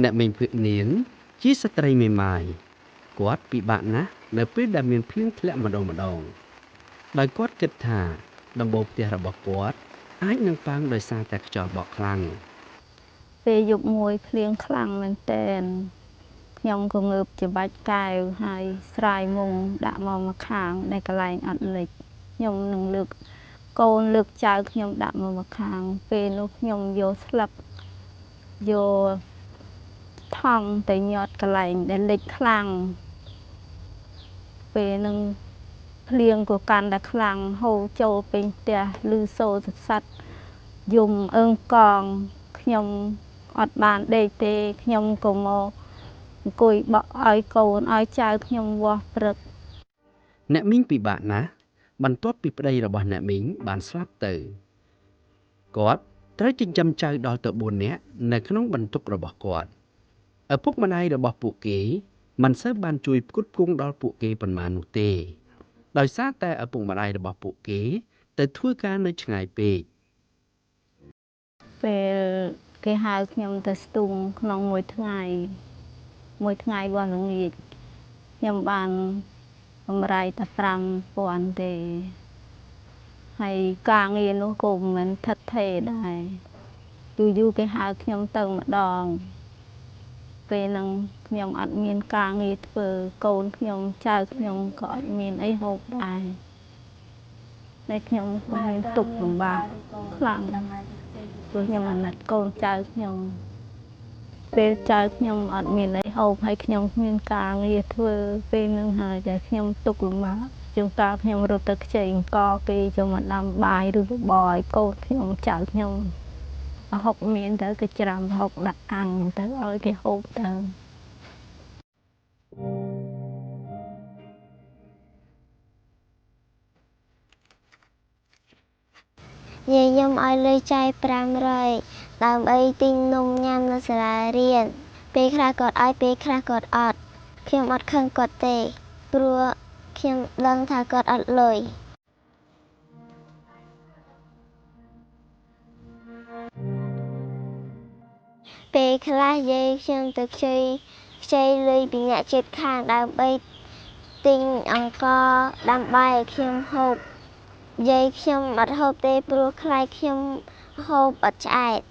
អ្នកមីងភឿកនាងជាស្ត្រីមេម៉ាយគាត់ពិបាកណាស់នៅពេលដែលមានភ្លៀងធ្លាក់ម្ដងដោយគាត់គិតថាដំបូលផ្ទះរបស់គាត់អាចនឹងប៉ាំងដោយសារតែខ្យល់បក់ខ្លាំងពេលយប់មួយភ្លៀងខ្លាំងមែនទែនខ្ញុំក៏ងើបជាបាច់កែវហើយស្រាយមុងដាក់មកម្ខាងដែលកន្លែងអត់លិចខ្ញុំនឹងលើកកូនលើកចៅខ្ញុំដាក់មកម្ខាងពេលនោះខ្ញុំយកស្លឹកយកថង់ទៅញាត់កន្លែងដែលលិចខ្លាំងពេលនឹងភ្លៀងក៏កាន់តែខ្លាំងហូរចូលពេញផ្ទះឮសូរសស័តយំអើងកងខ្ញុំអត់បានដេកទេខ្ញុំក៏មកអង្គុយបក់ឲ្យកូនឲ្យចៅខ្ញុំវាស់ព្រឹកអ្នកមីងពិបាកណាស់បន្ទាប់ពីប្តីរបស់អ្នកមីងបានស្លាប់ទៅគាត់ត្រូវចិញ្ចឹមចៅដល់ទៅ4នាក់នៅក្នុងបន្ទុករបស់គាត់ឪពុកម្ដាយរបស់ពួកគេមិនសូវបានជួយផ្គត់ផ្គង់ដល់ពួកគេប៉ុន្មាននោះទេដោយសារតែឪពុកម្ដាយរបស់ពួកគេទៅធ្វើការនៅឆ្ងាយពេកពេលគេហៅខ្ញុំទៅស្ទូងក្នុងមួយថ្ងៃរបស់ល្ងាចខ្ញុំបានបំរៃតែ5,000ទេហើយការងារនោះក៏មិនថិតថេរដែរយូរគេហៅខ្ញុំទៅម្ដងពេលហ្នឹងខ្ញុំអត់មានការងារធ្វើកូនខ្ញុំចៅខ្ញុំក៏អត់មានអីហូបដែរតែខ្ញុំក៏មានទុក្ខលំបាកខ្លាំងព្រោះខ្ញុំអាណិតកូនចៅខ្ញុំពេលចៅខ្ញុំអត់មានអីហូបហើយខ្ញុំគ្មានការងារធ្វើពេលហ្នឹងហើយតែខ្ញុំទុក្ខលំបាកជួនកាលខ្ញុំរត់ទៅខ្ចីអង្គគេចូលមកដាំបាយឬបបរឲ្យកូនខ្ញុំចៅខ្ញុំហុកមានទៅគេច្រាំហុកដាក់អាំងទៅឲ្យគេហូបទៅយាយខ្ញុំឲ្យលុយចាយ500ដើម្បីទិញនំញ៉ាំនៅសាលារៀនពេលខ្លះគាត់ឲ្យពេលខ្លះគាត់អត់ខ្ញុំអត់ខឹងគាត់ទេព្រោះខ្ញុំដឹងថាគាត់អត់លុយពេលខ្លះយាយខ្ញុំទៅខ្ចីលុយពីអ្នកជិតខាងដើម្បីទិញអង្ករដាំបាយឲ្យខ្ញុំហូបយាយខ្ញុំអត់ហូបទេព្រោះខ្លាចខ្ញុំហូបអត់ឆ្អែត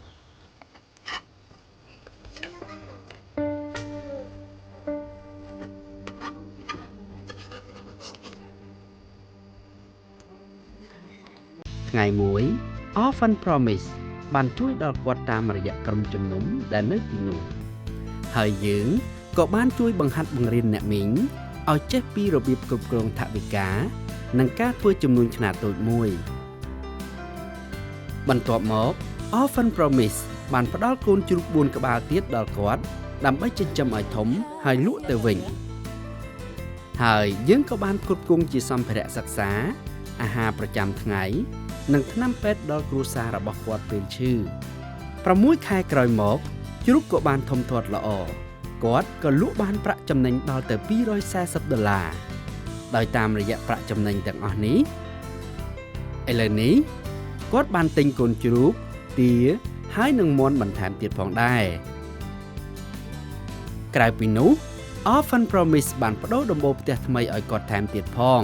ថ្ងៃមួយ Orphan Promise បានជួយដល់គាត់តាមរយៈក្រុមជំនុំដែលនៅទីនោះហើយយើងក៏បានជួយបង្ហាត់បង្រៀនអ្នកមីងឲ្យចេះពីរបៀបគ្រប់គ្រងថវិកានិងការធ្វើចំនួនខ្នាតតូចមួយបន្ទាប់មក Orphan Promise បានផ្ដល់កូនជ្រូក4ក្បាលទៀតដល់គាត់ដើម្បីចិញ្ចឹមឲ្យធំហើយលក់ទៅវិញហើយយើងក៏បានគ្រប់គ្រងជាសម្ភារៈសិក្សាអាហារប្រចាំថ្ងៃនិងថ្នាំពេទ្យដល់គ្រួសាររបស់គាត់ពេលឈឺ6ខែក្រោយមកជ្រូកក៏បានធំធាត់ល្អគាត់ក៏លក់បានប្រាក់ចំណេញដល់ទៅ$240ដោយតាមរយៈប្រាក់ចំណេញទាំងអស់នេះឥឡូវនេះគាត់បានទិញកូនជ្រូកទាហើយនឹងមាន់បន្ថែមទៀតផងដែរក្រៅពីនោះ Orphan Promise បានប្តូរដំបូលផ្ទះថ្មីឲ្យគាត់ថែមទៀតផង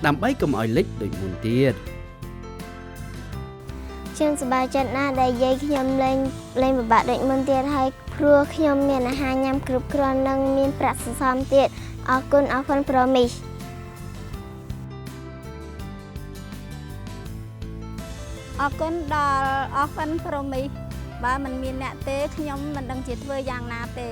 ដើម្បីកុំឲ្យលិចដូចមុនទៀតខ្ញុំសប្បាយចិត្តណាស់ដែលយាយខ្ញុំលែងពិបាកដូចមុនទៀតហើយព្រោះខ្ញុំមានអាហារញ៉ាំគ្រប់គ្រាន់និងមានប្រាក់សន្សំទៀតអរគុណ Orphan Promise អរគុណដល់ Orphan Promise បើមិនមានអ្នកទេខ្ញុំមិនដឹងជាធ្វើយ៉ាងណាទេ